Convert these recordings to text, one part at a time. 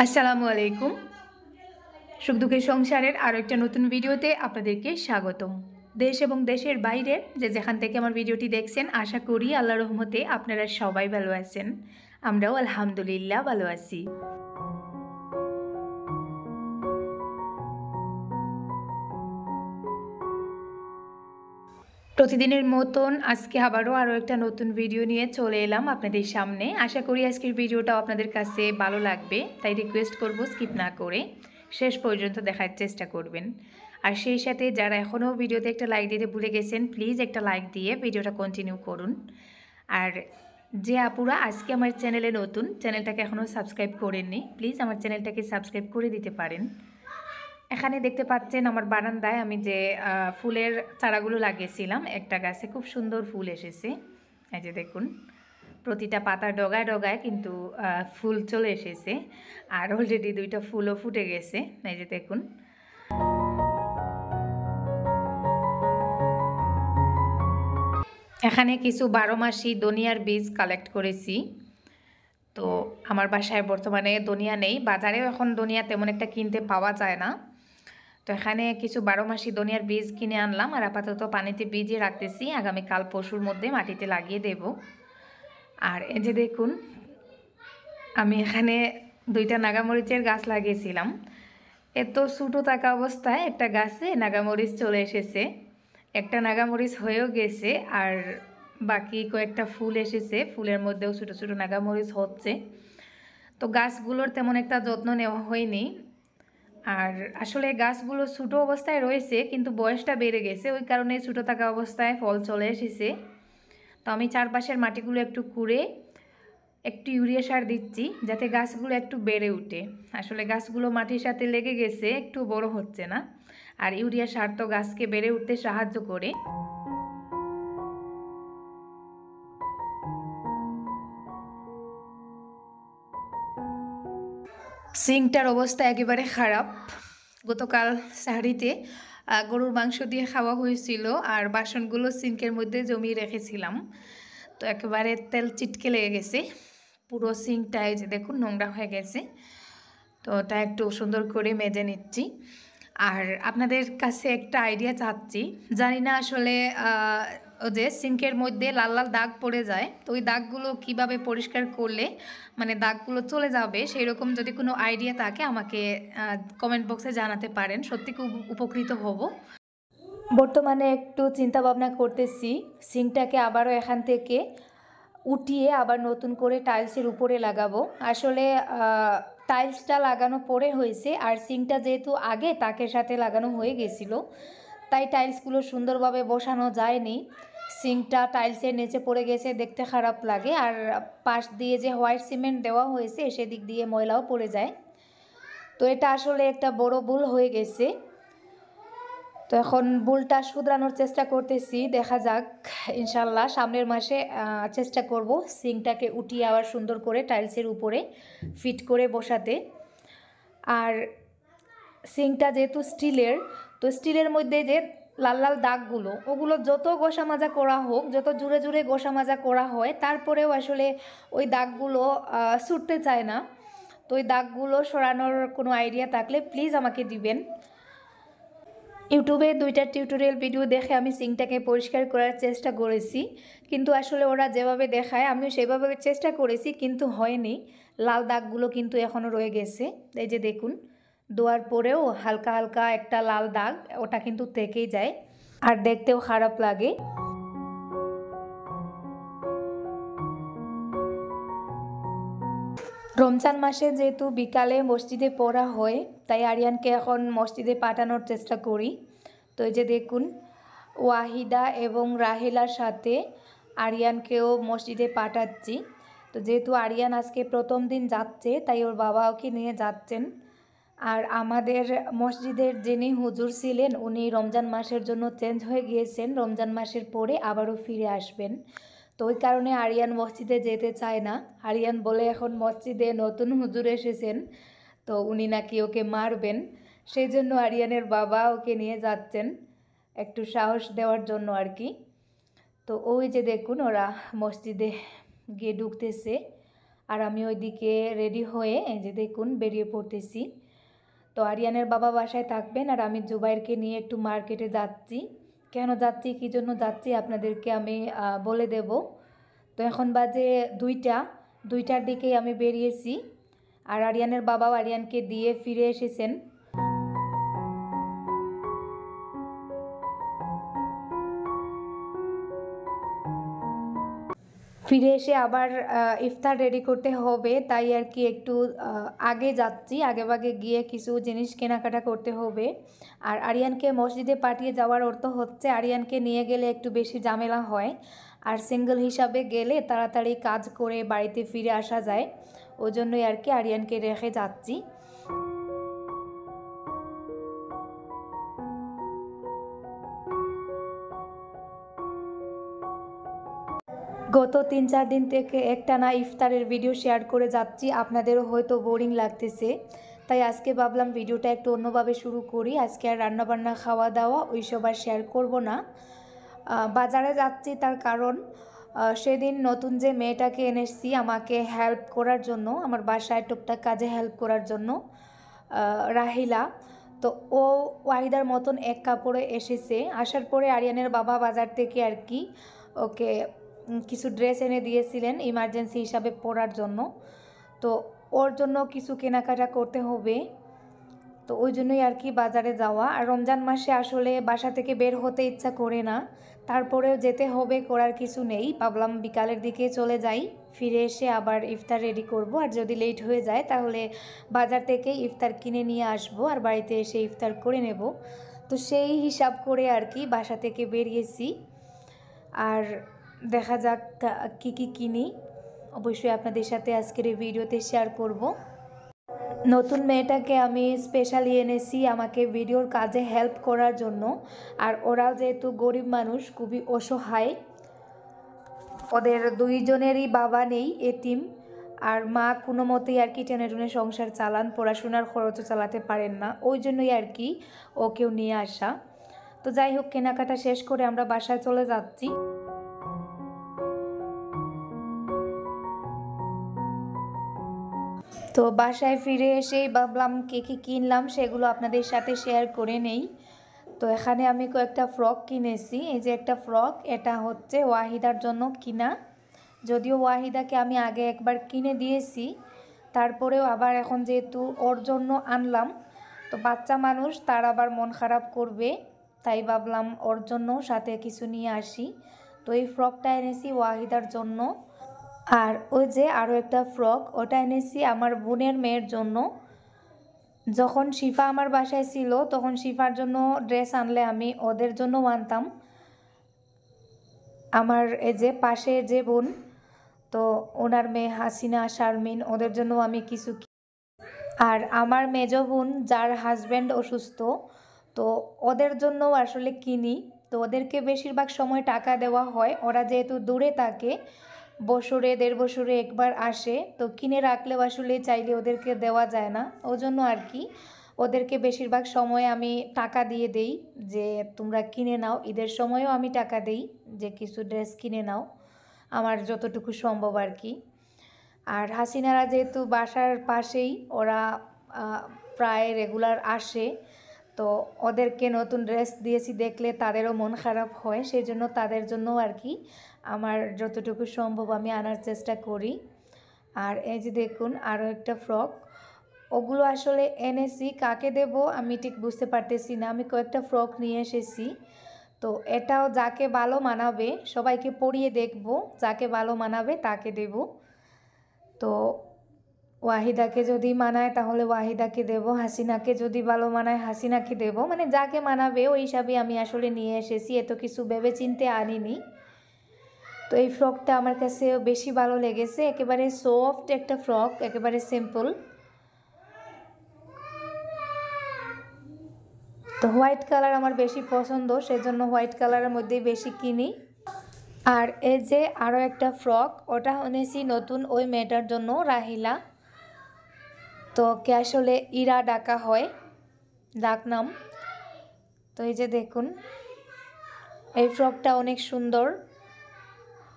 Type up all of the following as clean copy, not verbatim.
আসসালামু আলাইকুম। সুখ দুঃখের সংসারের আরও একটা নতুন ভিডিওতে আপনাদেরকে স্বাগতম। দেশ এবং দেশের বাইরে যেখান থেকে আমার ভিডিওটি দেখছেন, আশা করি আল্লাহর রহমতে আপনারা সবাই ভালো আছেন। আমরাও আলহামদুলিল্লাহ ভালো আছি। প্রতিদিনের মতন আজকে আবারও আরও একটা নতুন ভিডিও নিয়ে চলে এলাম আপনাদের সামনে। আশা করি আজকের ভিডিওটাও আপনাদের কাছে ভালো লাগবে, তাই রিকোয়েস্ট করব স্কিপ না করে শেষ পর্যন্ত দেখার চেষ্টা করবেন। আর সেই সাথে যারা এখনও ভিডিওতে একটা লাইক দিতে ভুলে গেছেন, প্লিজ একটা লাইক দিয়ে ভিডিওটা কন্টিনিউ করুন। আর যে আপুরা আজকে আমার চ্যানেলে নতুন, চ্যানেলটাকে এখনও সাবস্ক্রাইব করেননি, প্লিজ আমার চ্যানেলটাকে সাবস্ক্রাইব করে দিতে পারেন। এখানে দেখতে পাচ্ছেন আমার বারান্দায় আমি যে ফুলের চারাগুলো লাগিয়েছিলাম, একটা গাছে খুব সুন্দর ফুল এসেছে। এই যে দেখুন, প্রতিটা পাতার ডগায় ডগায় কিন্তু ফুল চলে এসেছে, আর অলরেডি দুইটা ফুলও ফুটে গেছে। এই যে দেখুন, এখানে কিছু 12 মাসি ধনিয়ার বীজ কালেক্ট করেছি। তো আমার বাসায় বর্তমানে ধনিয়া নেই, বাজারেও এখন ধনিয়া তেমন একটা কিনতে পাওয়া যায় না। তো এখানে কিছু 12 মাসি ধনিয়ার বীজ কিনে আনলাম, আর আপাতত পানিতে ভিজিয়ে রাখতেছি, আগামীকাল পরশুর মধ্যে মাটিতে লাগিয়ে দেব। আর এই যে দেখুন, আমি এখানে দুইটা নাগামরিচের গাছ লাগিয়েছিলাম। এত ছোটো থাকা অবস্থায় একটা গাছে নাগামরিচ চলে এসেছে, একটা নাগামরিচ হয়েও গেছে, আর বাকি কয়েকটা ফুল এসেছে, ফুলের মধ্যেও ছোটো ছোটো নাগামরিচ হচ্ছে। তো গাছগুলোর তেমন একটা যত্ন নেওয়া হয়নি। আর আসলে গাছগুলো ছোটো অবস্থায় রয়েছে, কিন্তু বয়সটা বেড়ে গেছে, ওই কারণে ছোটো থাকা অবস্থায় ফল চলে এসেছে। তো আমি চারপাশের মাটিগুলো একটু কুড়ে একটু ইউরিয়া সার দিচ্ছি, যাতে গাছগুলো একটু বেড়ে উঠে। আসলে গাছগুলো মাটির সাথে লেগে গেছে, একটু বড় হচ্ছে না। আর ইউরিয়া সার তো গাছকে বেড়ে উঠতে সাহায্য করে। সিঙ্কটার অবস্থা একেবারে খারাপ। গতকাল সাহারিতে গরুর মাংস দিয়ে খাওয়া হয়েছিল, আর বাসনগুলো সিঙ্কের মধ্যে জমিয়ে রেখেছিলাম। তো একেবারে তেল চিটকে লেগে গেছে, পুরো সিঙ্কটায় যে দেখুন নোংরা হয়ে গেছে। তো ওটা একটু সুন্দর করে মেজে নিচ্ছি। আর আপনাদের কাছে একটা আইডিয়া চাচ্ছি, জানি না আসলে ও যে সিঙ্কের মধ্যে লাল লাল দাগ পড়ে যায়, তো ওই দাগগুলো কিভাবে পরিষ্কার করলে মানে দাগগুলো চলে যাবে, সেই রকম যদি কোনো আইডিয়া থাকে আমাকে কমেন্ট বক্সে জানাতে পারেন, সত্যি খুব উপকৃত হব। বর্তমানে একটু চিন্তা ভাবনা করতেছি সিঙ্কটাকে আবারও এখান থেকে উঠিয়ে আবার নতুন করে টাইলসের উপরে লাগাবো। আসলে টাইলসটা লাগানো পরে হয়েছে, আর সিঙ্কটা যেহেতু আগে তাকের সাথে লাগানো হয়ে গেছিলো, তাই টাইলসগুলো সুন্দরভাবে বসানো যায়নি। সিঙ্কটা টাইলসের নিচে পড়ে গেছে, দেখতে খারাপ লাগে। আর পাশ দিয়ে যে হোয়াইট সিমেন্ট দেওয়া হয়েছে সেদিক দিয়ে ময়লাও পড়ে যায়। তো এটা আসলে একটা বড় ভুল হয়ে গেছে। তো এখন ভুলটা শুধরানোর চেষ্টা করতেছি, দেখা যাক ইনশাল্লাহ সামনের মাসে চেষ্টা করব সিঙ্কটাকে উঠিয়ে আবার সুন্দর করে টাইলসের উপরে ফিট করে বসাতে। আর সিঙ্কটা যেহেতু স্টিলের, তো স্টিলের মধ্যে যে লাল লাল দাগগুলো, ওগুলো যত ঘষা মাজা করা হোক, যত জুড়ে জুড়ে ঘষা মাজা করা হয়, তারপরেও আসলে ওই দাগগুলো ছুটতে চায় না। তো ওই দাগগুলো সরানোর কোনো আইডিয়া থাকলে প্লিজ আমাকে দিবেন। ইউটিউবে দুইটা টিউটোরিয়াল ভিডিও দেখে আমি সিঙ্কটাকে পরিষ্কার করার চেষ্টা করেছি, কিন্তু আসলে ওরা যেভাবে দেখায় আমিও সেভাবে চেষ্টা করেছি, কিন্তু হয়নি। লাল দাগগুলো কিন্তু এখনও রয়ে গেছে। এই যে দেখুন, ধোয়ার পরেও হালকা হালকা একটা লাল দাগ, ওটা কিন্তু থেকেই যায়, আর দেখতেও খারাপ লাগে। রমজান মাসে যেহেতু বিকালে মসজিদে পড়া হয়, তাই আরিয়ানকে এখন মসজিদে পাঠানোর চেষ্টা করি। তো এই যে দেখুন, ওয়াহিদা এবং রাহেলার সাথে আরিয়ানকেও মসজিদে পাঠাচ্ছি। তো যেহেতু আরিয়ান আজকে প্রথম দিন যাচ্ছে, তাই ওর বাবা ওকে নিয়ে যাচ্ছেন। আর আমাদের মসজিদের যিনি হুজুর ছিলেন, উনি রমজান মাসের জন্য চেঞ্জ হয়ে গিয়েছেন, রমজান মাসের পরে আবারও ফিরে আসবেন। তো ওই কারণে আরিয়ান মসজিদে যেতে চায় না। আরিয়ান বলে এখন মসজিদে নতুন হুজুর এসেছেন, তো উনি নাকি ওকে মারবেন, সেই জন্য আরিয়ানের বাবা ওকে নিয়ে যাচ্ছেন একটু সাহস দেওয়ার জন্য আর কি। তো ওই যে দেখুন, ওরা মসজিদে গিয়ে ঢুকতেছে, আর আমি ওইদিকে রেডি হয়ে এই যে দেখুন বেরিয়ে পড়তেছি। তো আরিয়ানের বাবা বাসায় থাকবেন আর আমি জুবাইরকে নিয়ে একটু মার্কেটে যাচ্ছি। কেন যাচ্ছি, কী জন্য যাচ্ছি আপনাদেরকে আমি বলে দেব। তো এখন বাজে 2টার দিকেই আমি বেরিয়েছি আর আরিয়ানের বাবাও আরিয়ানকে দিয়ে ফিরে এসেছেন। ফিরে এসে আবার ইফতার রেডি করতে হবে, তাই আর কি একটু আগে যাচ্ছি, আগেভাগে গিয়ে কিছু জিনিস কেনাকাটা করতে হবে। আর আরিয়ানকে মসজিদে পাঠিয়ে যাওয়ার অর্থ হচ্ছে আরিয়ানকে নিয়ে গেলে একটু বেশি ঝামেলা হয়, আর সিঙ্গেল হিসাবে গেলে তাড়াতাড়ি কাজ করে বাড়িতে ফিরে আসা যায়। ওই জন্যই আর কি আরিয়ানকে রেখে যাচ্ছি। গত 3-4 দিন থেকে একটানা ইফতারের ভিডিও শেয়ার করে যাচ্ছি, আপনাদেরও হয়তো বোরিং লাগতেছে, তাই আজকে ভাবলাম ভিডিওটা একটু অন্যভাবে শুরু করি। আজকে আর রান্নাবান্না খাওয়া দাওয়া ওইসব আর শেয়ার করব না। বাজারে যাচ্ছি তার কারণ সেদিন নতুন যে মেয়েটাকে এনেছি আমাকে হেল্প করার জন্য, আমার বাসায় টুকটাক কাজে হেল্প করার জন্য, রাহিলা, তো ও ওয়াহিদার মতন এক কাপড়ে এসেছে। আসার পরে আরিয়ানের বাবা বাজার থেকে আর কি ওকে কিছু ড্রেস এনে দিয়েছিলেন ইমার্জেন্সি হিসাবে পরার জন্য। তো ওর জন্য কিছু কেনাকাটা করতে হবে, তো ওই জন্যই আর কি বাজারে যাওয়া। আর রমজান মাসে আসলে বাসা থেকে বের হতে ইচ্ছা করে না, তারপরেও যেতে হবে, করার কিছু নেই। ভাবলাম বিকালের দিকে চলে যাই, ফিরে এসে আবার ইফতার রেডি করব, আর যদি লেট হয়ে যায় তাহলে বাজার থেকে ইফতার কিনে নিয়ে আসবো আর বাড়িতে এসে ইফতার করে নেব। তো সেই হিসাব করে আর কি বাসা থেকে বেরিয়েছি। আর দেখা যাক কী কী কিনি, অবশ্যই আপনাদের সাথে আজকের এই ভিডিওতে শেয়ার করব। নতুন মেয়েটাকে আমি স্পেশালি এনেছি আমাকে ভিডিওর কাজে হেল্প করার জন্য। আর ওরাও যেহেতু গরিব মানুষ, খুবই অসহায়, ওদের দুইজনেরই বাবা নেই, এতিম, আর মা কোনো মতেই আর কি টেনে টুনে সংসার চালান, পড়াশোনার খরচও চালাতে পারেন না, ওই জন্যই আর কি ওকেও নিয়ে আসা। তো যাই হোক, কেনাকাটা শেষ করে আমরা বাসায় চলে যাচ্ছি। তো বাসায় ফিরে এসেই ভাবলাম কে কী কিনলাম সেগুলো আপনাদের সাথে শেয়ার করে নেই। তো এখানে আমি কয়েকটা ফ্রক কিনেছি। এই যে একটা ফ্রক, এটা হচ্ছে ওয়াহিদার জন্য কিনা, যদিও ওয়াহিদাকে আমি আগে একবার কিনে দিয়েছি, তারপরেও আবার এখন যেহেতু ওর জন্য আনলাম, তো বাচ্চা মানুষ, তার আবার মন খারাপ করবে, তাই ভাবলাম ওর জন্য সাথে কিছু নিয়ে আসি। তো এই ফ্রকটা এনেছি ওয়াহিদার জন্য। আর ওই যে আরও একটা ফ্রক, ওটা এনেছি আমার বোনের মেয়ের জন্য। যখন শিফা আমার বাসায় ছিল তখন শিফার জন্য ড্রেস আনলে আমি ওদের জন্যও আনতাম। আমার এই যে পাশে যে বোন, তো ওনার মেয়ে হাসিনা, শারমিন, ওদের জন্য আমি কিছু। আর আমার মেজ বোন যার হাজব্যান্ড অসুস্থ, তো ওদের জন্যও আসলে কিনি। তো ওদেরকে বেশিরভাগ সময় টাকা দেওয়া হয়, ওরা যেহেতু দূরে থাকে, বছরে 1.5 বছরে একবার আসে, তো কিনে রাখলেও আসলে চাইলে ওদেরকে দেওয়া যায় না, ওই জন্য আর কি ওদেরকে বেশিরভাগ সময় আমি টাকা দিয়ে দেই যে তোমরা কিনে নাও। ঈদের সময়ও আমি টাকা দেই যে কিছু ড্রেস কিনে নাও, আমার যতটুকু সম্ভব আর কি। আর হাসিনারা যেহেতু বাসার পাশেই, ওরা প্রায় রেগুলার আসে, তো ওদেরকে নতুন ড্রেস দিয়েছি দেখলে তাদেরও মন খারাপ হয়, সেই জন্য তাদের জন্যও আর কি আমার যতটুকু সম্ভব আমি আনার চেষ্টা করি। আর এই যে দেখুন আরও একটা ফ্রক, ওগুলো আসলে এনেছি কাকে দেব আমি ঠিক বুঝতে পারতেছি না। আমি কয়েকটা ফ্রক নিয়ে এসেছি, তো এটাও যাকে ভালো মানাবে সবাইকে পরিয়ে দেখব, যাকে ভালো মানাবে তাকে দেব। তো ওয়াহিদাকে যদি মানায় তাহলে ওয়াহিদাকে দেব, হাসিনাকে যদি ভালো মানায় হাসিনাকে দেব, মানে যাকে মানাবে ওই হিসাবে আমি আসলে নিয়ে এসেছি, এত কিছু ভেবে চিন্তে আনিনি। তো এই ফ্রকটা আমার কাছে বেশি ভালো লেগেছে, একেবারে সফট একটা ফ্রক, একেবারে সিম্পল। তো হোয়াইট কালার আমার বেশি পছন্দ, সেজন্য হোয়াইট কালারের মধ্যেই বেশি কিনি। আর এই যে আরও একটা ফ্রক, ওটা এনেছি নতুন ওই মেয়েটার জন্য, রাহিলা, তো কে আসলে ইরা ডাকা হয় ডাকনাম। তো এই যে দেখুন এই ফ্রকটা অনেক সুন্দর,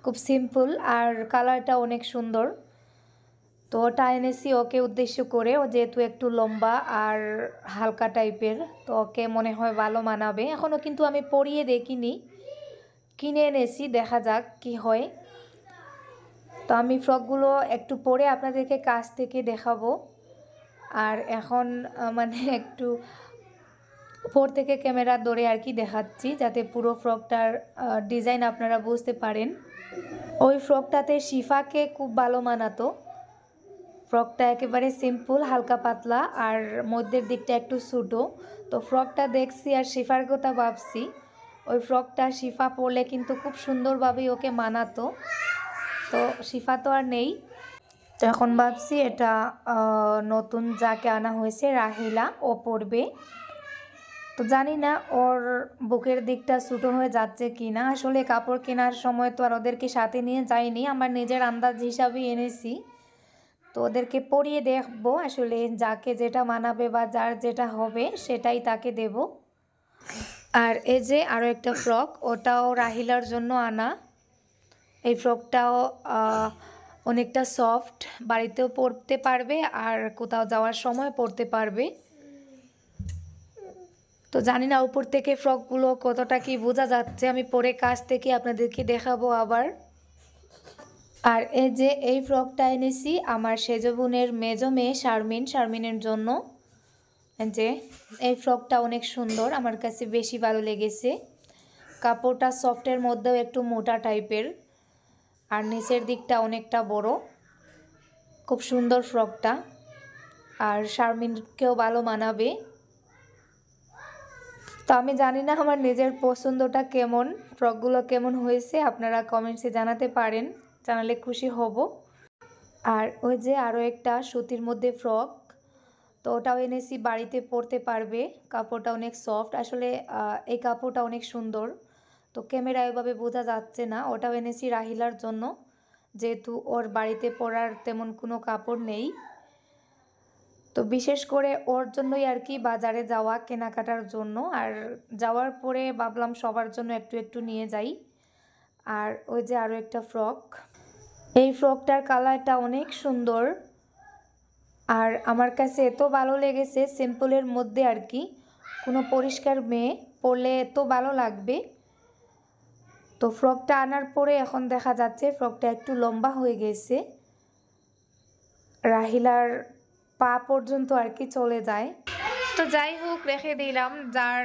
খুব সিম্পল, আর কালারটা অনেক সুন্দর। তো ওটা এনেছি ওকে উদ্দেশ্য করে, ও যেহেতু একটু লম্বা আর হালকা টাইপের, তো ওকে মনে হয় ভালো মানাবে। এখনও কিন্তু আমি পরিয়ে দেখিনি, কিনে এনেছি, দেখা যাক কি হয়। তো আমি ফ্রকগুলো একটু পরে আপনাদেরকে কাছ থেকে দেখাবো। আর এখন মানে একটু উপর থেকে ক্যামেরা ধরে আর কি দেখাচ্ছি, যাতে পুরো ফ্রকটার ডিজাইন আপনারা বুঝতে পারেন। ওই ফ্রকটাতে শিফাকে খুব ভালো মানাতো। ফ্রকটা একেবারে সিম্পল, হালকা পাতলা, আর মধ্যের দিকটা একটু ছোটো। তো ফ্রকটা দেখছি আর শিফার কথা ভাবছি। ওই ফ্রকটা শিফা পরলে কিন্তু খুব সুন্দরভাবেই ওকে মানাতো। তো শিফা তো আর নেই, তো এখন ভাবছি এটা নতুন যাকে আনা হয়েছে রাহিলা, ও পরবে। তো জানি না ওর বুকের দিকটা ছোটো হয়ে যাচ্ছে কি না। আসলে কাপড় কেনার সময় তো আর ওদেরকে সাথে নিয়ে যাইনি, আমার নিজের আন্দাজ হিসাবেই এনেছি। তো ওদেরকে পরিয়ে দেখবো, আসলে যাকে যেটা মানাবে বা যার যেটা হবে সেটাই তাকে দেব। আর এই যে আরও একটা ফ্রক, ওটাও রাহিলার জন্য আনা। এই ফ্রকটাও অনেকটা সফট, বাড়িতেও পরতে পারবে আর কোথাও যাওয়ার সময় পরতে পারবে। তো জানি না উপর থেকে ফ্রকগুলো কতটা কি বোঝা যাচ্ছে, আমি পরে কাছ থেকে আপনাদেরকে দেখাবো আবার। আর এই যে এই ফ্রকটা এনেছি আমার সেজ বোনের মেজো মেয়ে শারমিনের জন্য। যে এই ফ্রকটা অনেক সুন্দর, আমার কাছে বেশি ভালো লেগেছে। কাপড়টা সফটের মধ্যেও একটু মোটা টাইপের, আর নিচের দিকটা অনেকটা বড়, খুব সুন্দর ফ্রকটা, আর শারমিনকেও ভালো মানাবে। তো আমি জানি না আমার নিজের পছন্দটা কেমন, ফ্রকগুলো কেমন হয়েছে আপনারা কমেন্টসে জানাতে পারেন, জানালে খুশি হব। আর ওই যে আরও একটা সুতির মধ্যে ফ্রক, তো ওটাও এনেছি, বাড়িতে পরতে পারবে। কাপড়টা অনেক সফট, আসলে এই কাপড়টা অনেক সুন্দর। তো ক্যামেরায় ওইভাবে বোঝা যাচ্ছে না। ওটাও এনেছি রাহিলার জন্য, যেহেতু ওর বাড়িতে পরার তেমন কোনো কাপড় নেই। তো বিশেষ করে ওর জন্যই আর কি বাজারে যাওয়া, কেনাকাটার জন্য। আর যাওয়ার পরে ভাবলাম সবার জন্য একটু একটু নিয়ে যাই। আর ওই যে আরও একটা ফ্রক, এই ফ্রকটার কালারটা অনেক সুন্দর, আর আমার কাছে এত ভালো লেগেছে, সিম্পলের মধ্যে আর কি, কোনো পরিষ্কার মেয়ে পরলে এত ভালো লাগবে। তো ফ্রকটা আনার পরে এখন দেখা যাচ্ছে ফ্রকটা একটু লম্বা হয়ে গেছে, রাহিলার পা পর্যন্ত আর কি চলে যায়। তো যাই হোক, রেখে দিলাম, যার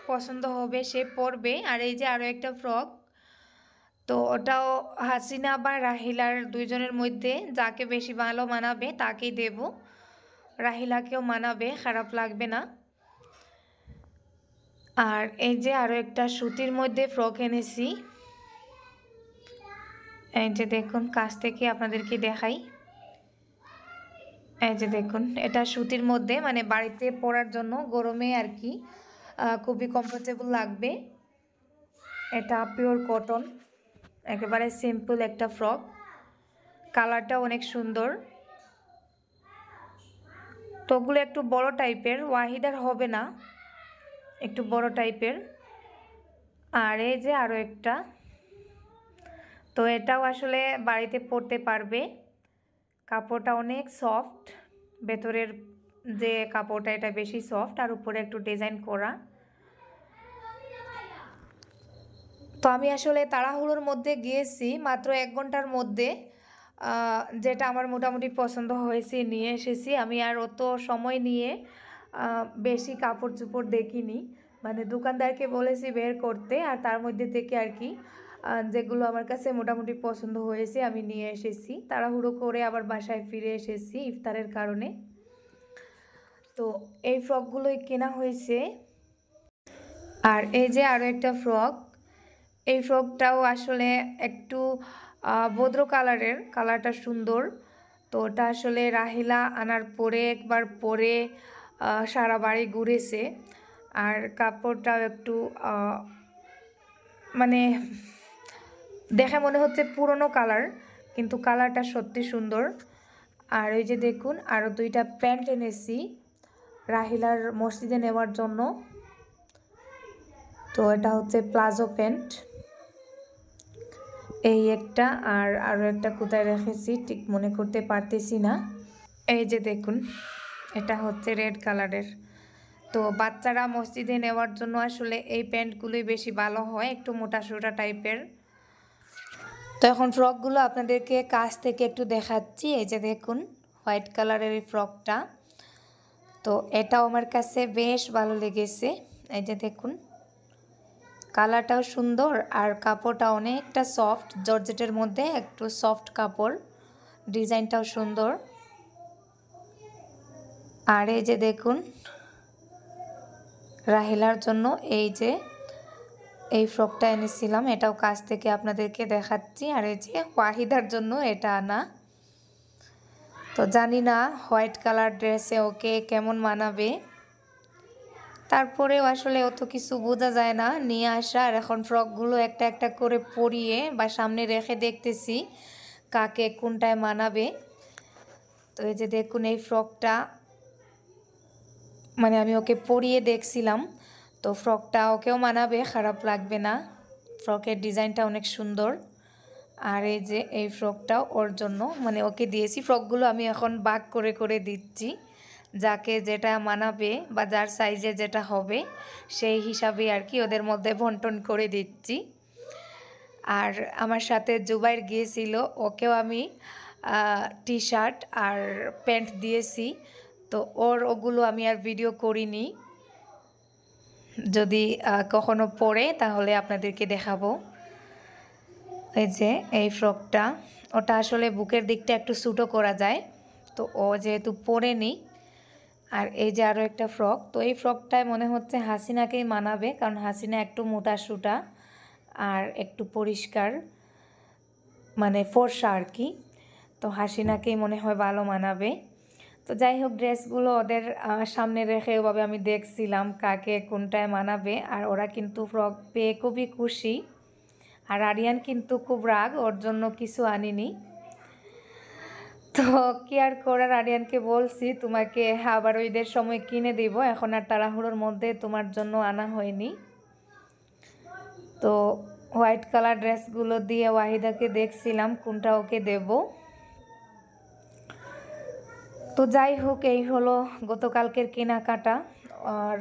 পছন্দ হবে সে পরবে। আর এই যে আরও একটা ফ্রক, তো ওটাও হাসিনা বা রাহিলার দুইজনের মধ্যে যাকে বেশি ভালো মানাবে তাকেই দেব। রাহিলাকেও মানাবে, খারাপ লাগবে না। আর এই যে আরও একটা সুতির মধ্যে ফ্রক এনেছি, এই যে দেখুন, কাছ থেকে আপনাদেরকে দেখাই। এই যে দেখুন, এটা সুতির মধ্যে, মানে বাড়িতে পরার জন্য গরমে আর কি খুবই কমফোর্টেবল লাগবে। এটা পিওর কটন, একেবারে সিম্পল একটা ফ্রক, কালারটা অনেক সুন্দর। তো ওগুলো একটু বড় টাইপের, ওয়াহিদার হবে না, একটু বড় টাইপের। আর এই যে আরও একটা, তো এটাও আসলে বাড়িতে পরতে পারবে। কাপড়টা অনেক সফট, ভেতরের যে কাপড়টা এটা বেশি সফট, আর উপরে একটু ডিজাইন করা। তো আমি আসলে তাড়াহুড়োর মধ্যে গিয়েছি, মাত্র 1 ঘন্টার মধ্যে যেটা আমার মোটামুটি পছন্দ হয়েছে নিয়ে এসেছি। আমি আর অত সময় নিয়ে বেশি কাপড় চোপড় দেখিনি, মানে দোকানদারকে বলেছি বের করতে, আর তার মধ্যে থেকে আর কি যেগুলো আমার কাছে মোটামুটি পছন্দ হয়েছে আমি নিয়ে এসেছি। তাড়াহুড়ো করে আবার বাসায় ফিরে এসেছি ইফতারের কারণে। তো এই ফ্রকগুলোই কেনা হয়েছে। আর এই যে আরও একটা ফ্রক, এই ফ্রকটাও আসলে একটু ভদ্র কালারের, কালারটা সুন্দর। তো ওটা আসলে রাহিলা আনার পরে একবার পরে সারা বাড়ি ঘুরেছে, আর কাপড়টাও একটু মানে দেখে মনে হচ্ছে পুরনো কালার, কিন্তু কালারটা সত্যি সুন্দর। আর এই যে দেখুন, আরও 2টা প্যান্ট এনেছি রাহিলার মসজিদে নেওয়ার জন্য। তো এটা হচ্ছে প্লাজো প্যান্ট, এই একটা আর আরও একটা কোথায় রেখেছি ঠিক মনে করতে পারতেছি না। এই যে দেখুন, এটা হচ্ছে রেড কালারের। তো বাচ্চারা মসজিদে নেওয়ার জন্য আসলে এই প্যান্টগুলোই বেশি ভালো হয়, একটু মোটাসোটা টাইপের। তো এখন ফ্রকগুলো আপনাদেরকে কাছ থেকে একটু দেখাচ্ছি। এই যে দেখুন হোয়াইট কালারের এই ফ্রকটা, তো এটাও আমার কাছে বেশ ভালো লেগেছে। এই যে দেখুন কালারটাও সুন্দর আর কাপড়টা অনেকটা সফট, জর্জেটের মধ্যে একটু সফট কাপড়, ডিজাইনটাও সুন্দর। আর এই যে দেখুন রাহিলার জন্য এই যে এই ফ্রকটা এনেছিলাম, এটাও কাছ থেকে আপনাদেরকে দেখাচ্ছি। আর এই যে ওয়াহিদার জন্য এটা আনা। তো জানি না হোয়াইট কালার ড্রেসে ওকে কেমন মানাবে, তারপরেও আসলে অত কিছু বোঝা যায় না, নিয়ে আসা। আর এখন ফ্রকগুলো একটা একটা করে পরিয়ে বা সামনে রেখে দেখতেছি কাকে কোনটায় মানাবে। তো এই যে দেখুন এই ফ্রকটা মানে আমি ওকে পরিয়ে দেখছিলাম, তো ফ্রকটা ওকেও মানাবে, খারাপ লাগবে না। ফ্রকের ডিজাইনটা অনেক সুন্দর। আর এই যে এই ফ্রকটাও ওর জন্য মানে ওকে দিয়েছি। ফ্রকগুলো আমি এখন ভাগ করে করে দিচ্ছি, যাকে যেটা মানাবে বা যার সাইজে যেটা হবে সেই হিসাবে আর কি ওদের মধ্যে বন্টন করে দিচ্ছি। আর আমার সাথে জুবাইর গিয়েছিল, ওকেও আমি টি শার্ট আর প্যান্ট দিয়েছি। তো ওগুলো আমি আর ভিডিও করিনি, যদি কখনো পরে তাহলে আপনাদেরকে দেখাবো। এই যে এই ফ্রকটা, ওটা আসলে বুকের দিকটা একটু ছোটো করা যায়, তো ও যেহেতু পরেনি। আর এই যে আরও একটা ফ্রক, তো এই ফ্রকটায় মনে হচ্ছে হাসিনাকেই মানাবে, কারণ হাসিনা একটু মোটা সুটা আর একটু পরিষ্কার মানে ফর্সা আর কি, তো হাসিনাকেই মনে হয় ভালো মানাবে। তো যাই হোক ড্রেসগুলো ওদের সামনে রেখে ওভাবে আমি দেখছিলাম কাকে কোনটায় মানাবে। আর ওরা কিন্তু ফ্রক পেয়ে খুবই খুশি। আর আরিয়ান কিন্তু খুব রাগ, ওর জন্য কিছু আনিনি। তো কি আর করার, আরিয়ানকে বলছি তোমাকে আবার ঈদের সময় কিনে দিব, এখন আর তাড়াহুড়োর মধ্যে তোমার জন্য আনা হয়নি। তো হোয়াইট কালার ড্রেসগুলো দিয়ে ওয়াহিদাকে দেখছিলাম কোনটা ওকে দেব। তো যাই হোক এই হলো গতকালকের কেনাকাটা। আর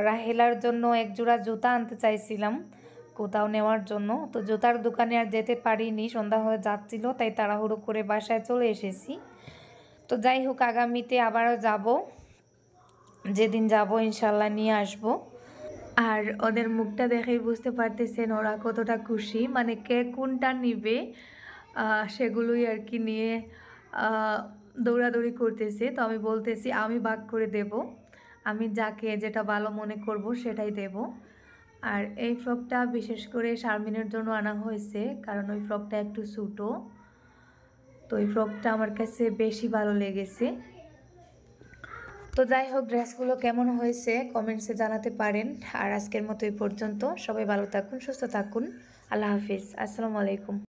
রাহেলার জন্য এক জোড়া জুতা আনতে চাইছিলাম কোথাও নেওয়ার জন্য, তো জুতার দোকানে আর যেতে পারিনি, সন্ধ্যা হয়ে যাচ্ছিল, তাই তাড়াহুড়ো করে বাসায় চলে এসেছি। তো যাই হোক আগামীতে আবারও যাব, যেদিন যাব ইনশাল্লাহ নিয়ে আসব। আর ওদের মুখটা দেখেই বুঝতে পারতেছেন ওরা কতটা খুশি, মানে কে কোনটা নিবে সেগুলোই আর কি নিয়ে দৌড়াদৌড়ি করতেছে। তো আমি বলতেছি আমি ভাগ করে দেব, আমি যাকে যেটা ভালো মনে করব সেটাই দেব। আর এই ফ্রকটা বিশেষ করে শারমিনের জন্য আনা হয়েছে, কারণ ওই ফ্রকটা একটু ছোটো, তো এই ফ্রকটা আমার কাছে বেশি ভালো লেগেছে। তো যাই হোক ড্রেসগুলো কেমন হয়েছে কমেন্টসে জানাতে পারেন। আর আজকের মতো এই পর্যন্ত, সবাই ভালো থাকুন, সুস্থ থাকুন, আল্লাহ হাফিজ, আসসালামু আলাইকুম।